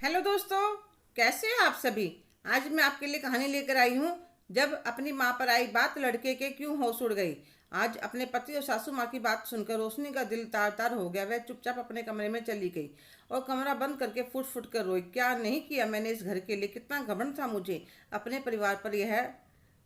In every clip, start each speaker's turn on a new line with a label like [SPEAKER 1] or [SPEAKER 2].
[SPEAKER 1] Hello दोस्तों, कैसे हैं आप सभी। आज मैं आपके लिए कहानी लेकर आई हूँ। जब अपनी माँ पर आई बात, लड़के के क्यों होश उड़ गई। आज अपने पति और सासू माँ की बात सुनकर रोशनी का दिल तार तार हो गया। वह चुपचाप अपने कमरे में चली गई और कमरा बंद करके फुट फुट कर रोई। क्या नहीं किया मैंने इस घर के लिए, कितना घमंड था मुझे अपने परिवार पर। यह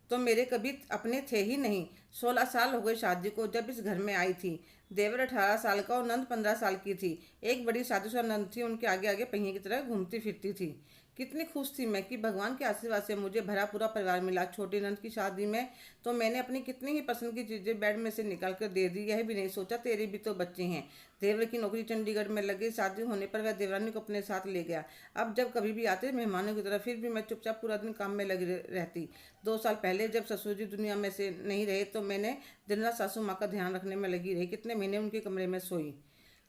[SPEAKER 1] तो मेरे कभी अपने थे ही नहीं। 16 साल हो गए शादी को जब इस घर में आई थी। देवर 18 साल का और नंद 15 साल की थी। एक बड़ी शादीशुदा नंद थी, उनके आगे आगे पहिए की तरह घूमती फिरती थी। कितनी खुश थी मैं कि भगवान के आशीर्वाद से मुझे भरा पूरा परिवार मिला। छोटी नंद की शादी में तो मैंने अपनी कितनी ही पसंद की चीज़ें बेड में से निकाल कर दे दी। यह भी नहीं सोचा तेरे भी तो बच्चे हैं। देवर की नौकरी चंडीगढ़ में लगी। शादी होने पर वह देवरानी को अपने साथ ले गया। अब जब कभी भी आते मेहमानों की तरह, फिर भी मैं चुपचाप पूरा दिन काम में लगी रहती। 2 साल पहले जब ससुर जी दुनिया में से नहीं रहे तो मैंने दिन रात सासू माँ का ध्यान रखने में लगी रही। कितने महीने उनके कमरे में सोई।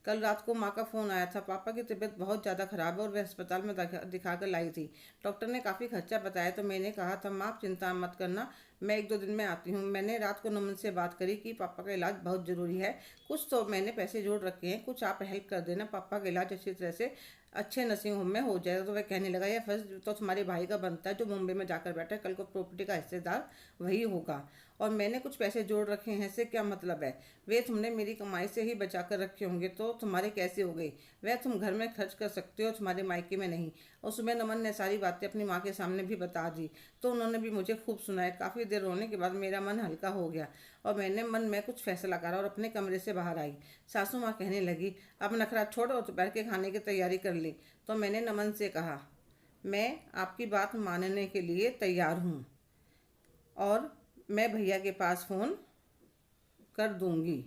[SPEAKER 1] कल रात को माँ का फ़ोन आया था। पापा की तबीयत बहुत ज़्यादा ख़राब है और वह अस्पताल में दिखा कर लाई थी। डॉक्टर ने काफ़ी खर्चा बताया तो मैंने कहा था माँ आप चिंता मत करना, मैं 1-2 दिन में आती हूँ। मैंने रात को नमन से बात करी कि पापा का इलाज बहुत ज़रूरी है। कुछ तो मैंने पैसे जोड़ रखे हैं, कुछ आप हेल्प कर देना, पापा का इलाज अच्छी तरह से अच्छे नर्सिंग होम में हो जाएगा। तो वह कहने लगा यह फर्ज तो तुम्हारे भाई का बनता है जो मुंबई में जाकर बैठा है। कल को प्रॉपर्टी का हिस्सेदार वही होगा और मैंने कुछ पैसे जोड़ रखे हैं, इससे क्या मतलब है। वे तुमने मेरी कमाई से ही बचा कर रखे होंगे तो तुम्हारे कैसे हो गए। वह तुम घर में खर्च कर सकते हो, तुम्हारे मायके में नहीं। और सुबह नमन ने सारी बातें अपनी माँ के सामने भी बता दी तो उन्होंने भी मुझे खूब सुनाया। काफ़ी देर रोने के बाद मेरा मन हल्का हो गया और मैंने मन में कुछ फैसला करा और अपने कमरे से बाहर आई। सासू माँ कहने लगी अब नखरा छोड़ो और दोपहर के खाने की तैयारी कर ली। तो मैंने नमन से कहा मैं आपकी बात मानने के लिए तैयार हूँ और मैं भैया के पास फ़ोन कर दूंगी,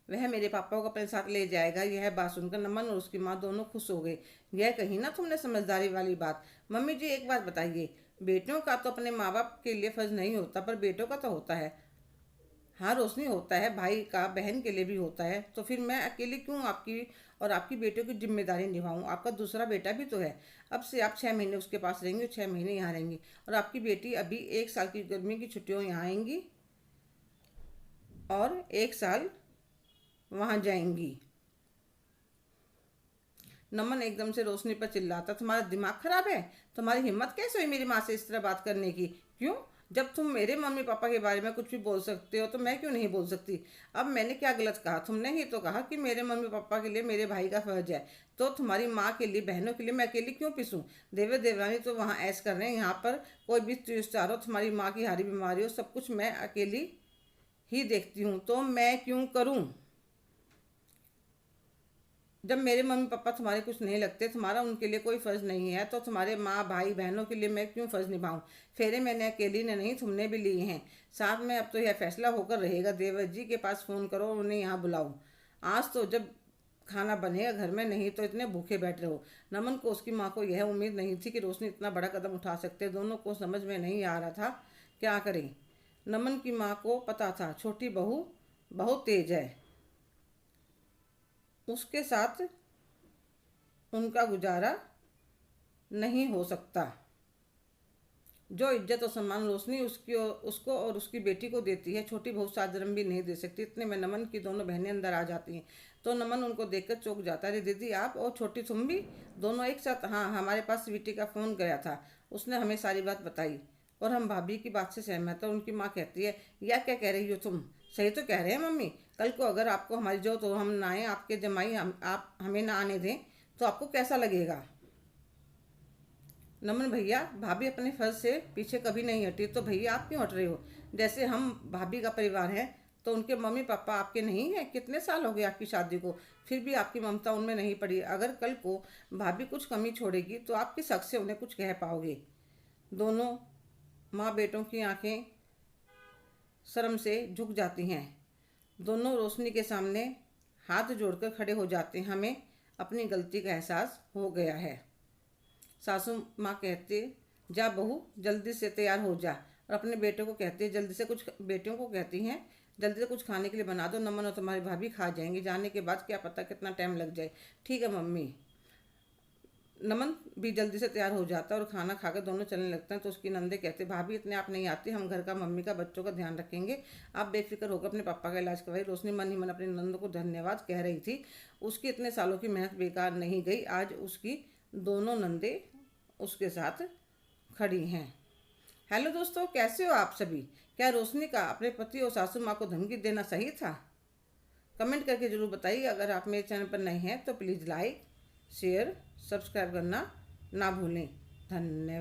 [SPEAKER 1] वह मेरे पापा को अपने साथ ले जाएगा। यह बात सुनकर नमन और उसकी माँ दोनों खुश हो गए। यह कही ना तुमने समझदारी वाली बात। मम्मी जी एक बात बताइए, बेटियों का तो अपने माँ बाप के लिए फर्ज नहीं होता पर बेटों का तो होता है। हाँ रोशनी होता है, भाई का बहन के लिए भी होता है। तो फिर मैं अकेली क्यों आपकी और आपकी बेटियों की जिम्मेदारी निभाऊं। आपका दूसरा बेटा भी तो है। अब से आप 6 महीने उसके पास रहेंगे और 6 महीने यहाँ रहेंगी और आपकी बेटी अभी 1 साल की गर्मी की छुट्टियों यहाँ आएंगी और 1 साल वहाँ जाएंगी। नमन एकदम से रोशनी पर चिल्लाता तुम्हारा दिमाग खराब है। तुम्हारी हिम्मत कैसे हुई मेरी माँ से इस तरह बात करने की। क्यों, जब तुम मेरे मम्मी पापा के बारे में कुछ भी बोल सकते हो तो मैं क्यों नहीं बोल सकती। अब मैंने क्या गलत कहा। तुमने ही तो कहा कि मेरे मम्मी पापा के लिए मेरे भाई का फर्ज है। तो तुम्हारी माँ के लिए, बहनों के लिए मैं अकेली क्यों पिसूँ। देवर देवरानी तो वहाँ ऐश कर रहे हैं, यहाँ पर कोई भी त्योहार हो, तुम्हारी माँ की हारी बीमारी हो, सब कुछ मैं अकेली ही देखती हूँ तो मैं क्यों करूँ। जब मेरे मम्मी पापा तुम्हारे कुछ नहीं लगते, तुम्हारा उनके लिए कोई फ़र्ज़ नहीं है तो तुम्हारे माँ भाई बहनों के लिए मैं क्यों फ़र्ज़ निभाऊँ। फेरे मैंने अकेली ने नहीं तुमने भी लिए हैं साथ में। अब तो यह फैसला होकर रहेगा। देवर जी के पास फ़ोन करो, उन्हें यहाँ बुलाओ। आज तो जब खाना बनेगा घर में, नहीं तो इतने भूखे बैठ रहे हो। नमन को उसकी माँ को यह उम्मीद नहीं थी कि रोशनी इतना बड़ा कदम उठा सकते। दोनों को समझ में नहीं आ रहा था क्या करें। नमन की माँ को पता था छोटी बहू बहुत तेज है, उसके साथ उनका गुजारा नहीं हो सकता। जो इज्जत और सम्मान रोशनी उसको और उसकी बेटी को देती है, छोटी बहू साजरम भी नहीं दे सकती। इतने में नमन की दोनों बहनें अंदर आ जाती हैं तो नमन उनको देखकर चौंक जाता है। अरे दीदी आप और छोटी तुम भी दोनों एक साथ। हाँ हमारे पास स्वीटी का फ़ोन गया था, उसने हमें सारी बात बताई और हम भाभी की बात से सहमत है। उनकी माँ कहती है या क्या कह रही हो तुम। सही तो कह रहे हैं मम्मी। कल को अगर आपको हमारी जरूरत हो, हम ना आए, आपके जमाई आप हमें ना आने दें तो आपको कैसा लगेगा। नमन भैया, भाभी अपने फर्ज से पीछे कभी नहीं हटी तो भैया आप क्यों हट रहे हो। जैसे हम भाभी का परिवार है तो उनके मम्मी पापा आपके नहीं हैं। कितने साल हो गए आपकी शादी को, फिर भी आपकी ममता उनमें नहीं पड़ी। अगर कल को भाभी कुछ कमी छोड़ेगी तो आप किस हक से उन्हें कुछ कह पाओगे। दोनों माँ बेटों की आंखें शर्म से झुक जाती हैं। दोनों रोशनी के सामने हाथ जोड़कर खड़े हो जाते हैं। हमें अपनी गलती का एहसास हो गया है। सासू माँ कहते जा बहू जल्दी से तैयार हो जा, और अपने बेटों को कहते हैं जल्दी से कुछ, बेटियों को कहती हैं जल्दी से कुछ खाने के लिए बना दो, नमन और तुम्हारी भाभी खा जाएंगे। जाने के बाद क्या पता कितना टाइम लग जाए। ठीक है मम्मी। नमन भी जल्दी से तैयार हो जाता है और खाना खाकर दोनों चलने लगते हैं। तो उसकी नंदे कहते, भाभी इतने आप नहीं आती, हम घर का, मम्मी का, बच्चों का ध्यान रखेंगे, आप बेफिक्र होकर अपने पापा का इलाज करवाइए। रोशनी मन ही मन अपनी नंद को धन्यवाद कह रही थी। उसकी इतने सालों की मेहनत बेकार नहीं गई। आज उसकी दोनों नंदे उसके साथ खड़ी हैं। हेलो दोस्तों, कैसे हो आप सभी? क्या रोशनी का अपने पति और सासू माँ को धमकी देना सही था? कमेंट करके ज़रूर बताइए। अगर आप मेरे चैनल पर नए हैं तो प्लीज़ लाइक, शेयर, सब्सक्राइब करना ना भूलें। धन्यवाद।